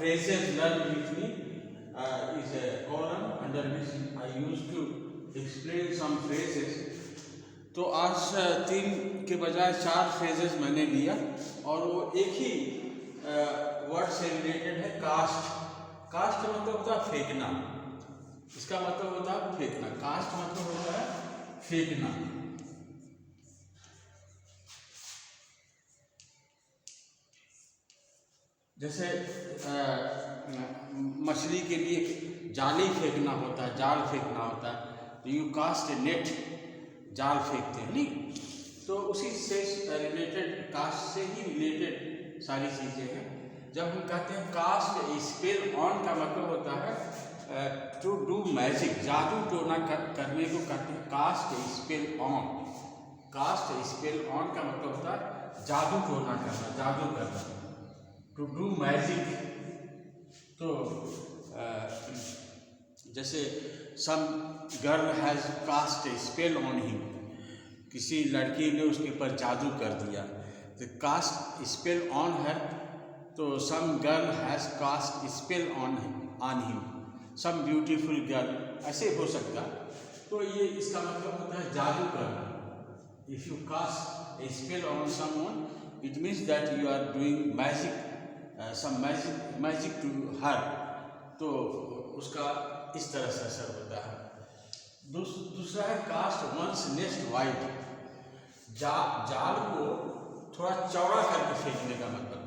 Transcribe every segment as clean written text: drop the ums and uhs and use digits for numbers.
phrases learned with me is a column under which I used to explain some phrases. तो आज 3 के बजाय 4 phrases मैंने लिया और वो एक ही वर्ड से रिलेटेड है, कास्ट। कास्ट मतलब होता है फेंकना, इसका मतलब होता है फेंकना। कास्ट मतलब होता है फेंकना। जैसे मछली के लिए जाली फेंकना होता है, जाल फेंकना होता है, तो यू कास्ट ए नेट, जाल फेंकते हैं नहीं। तो उसी से रिलेटेड, कास्ट से ही रिलेटेड सारी चीज़ें हैं। जब हम कहते हैं कास्ट स्पेल ऑन का मतलब होता है टू डू मैजिक, जादू टोना करने को कहते हैं cast spell on. Cast spell on का मतलब होता है जादू टोना करना, जादू करना, टू डू मैजिक। तो जैसे some girl has cast a spell on him, किसी लड़की ने उसके ऊपर जादू कर दिया, तो कास्ट स्पेल ऑन है। तो some girl has cast spell on him, some beautiful girl, ऐसे हो सकता है। तो ये इसका मतलब होता है जादू करना। If you cast a spell on someone, it means that you are doing magic, some magic to her. तो उसका इस तरह से असर होता है। दूसरा है कास्ट वंस नेस्ट वाइड, जाल को थोड़ा चौड़ा करके फेंकने का मतलब।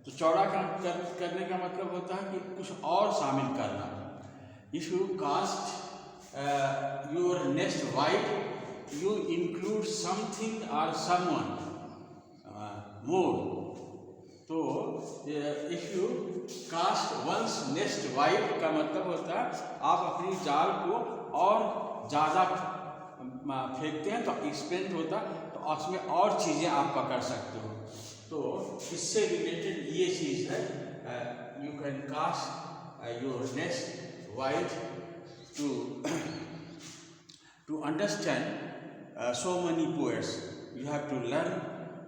तो चौड़ा करने का मतलब होता है कि कुछ और शामिल करना। If you cast your net wide, you include something or someone more. तो if you cast one's net wide का मतलब होता है आप अपनी जाल को और ज़्यादा फेंकते हैं तो एक्सपेंड होता, तो उसमें और चीज़ें आप पकड़ सकते हो। तो इससे रिलेटेड ये चीज़ है, you can cast your net wide to understand so many poets. You have to learn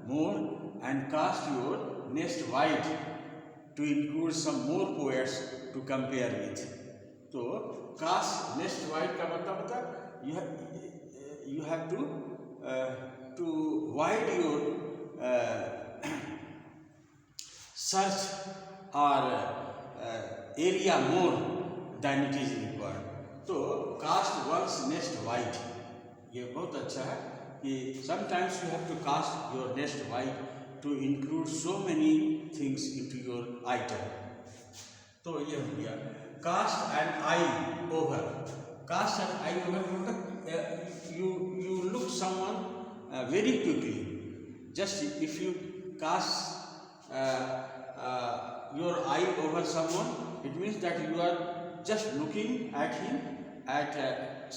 more and cast your nest wide to include some more poets to compare with. तो cast nest wide का मतलब होता है you have to wide your search or area more than it is required. तो cast one's nest wide, ये बहुत अच्छा है कि sometimes you have to cast your nest wide to include so many things into your item. तो ये हो गया cast an eye over. Cast an eye over मतलब you look someone very quickly. Just if you cast your eye over someone, it means that you are just looking at him at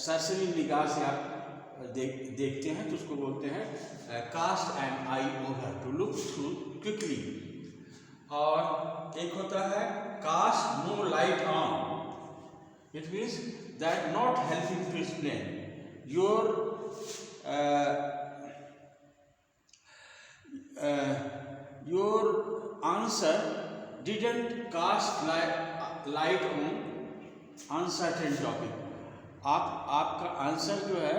सरसरी निगाह से आप देखते हैं, तो उसको बोलते हैं cast an eye over, to look through quickly. और एक होता है cast no light on, it means that not helping to explain your answer didn't cast light on uncertain topic. आपका आंसर जो है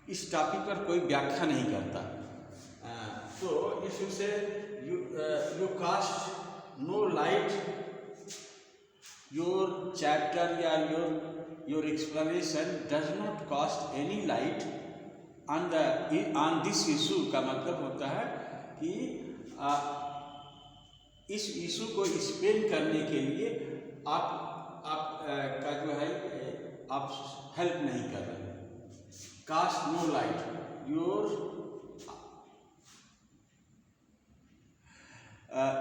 इस टॉपिक पर कोई व्याख्या नहीं करता। तो इससे you cast no light, your chapter या your explanation does not cast any light on this issue का मतलब होता है कि इस इशू को एक्सप्लेन करने के लिए आप का जो है आप हेल्प नहीं कर रहे। Cast no light,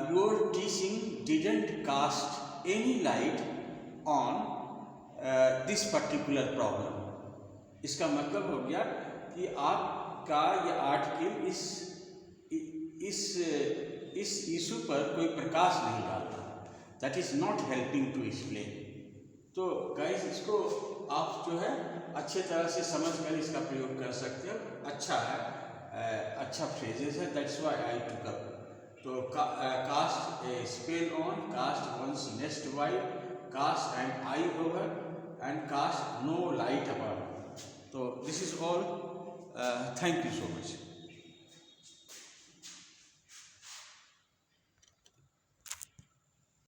your teaching didn't cast any light on this particular problem. इसका मतलब हो गया कि आपका ये आर्टिकल इस इशू पर कोई प्रकाश नहीं डालता, that is not helping to explain. तो गाइस इसको आप जो है अच्छे तरह से समझ कर इसका प्रयोग कर सकते हो। अच्छा है, अच्छा फ्रेजेस है, that's why I took up. तो cast a spell on, cast one's net wide, cast an eye over, and cast no light about. तो this is all. Thank you so much.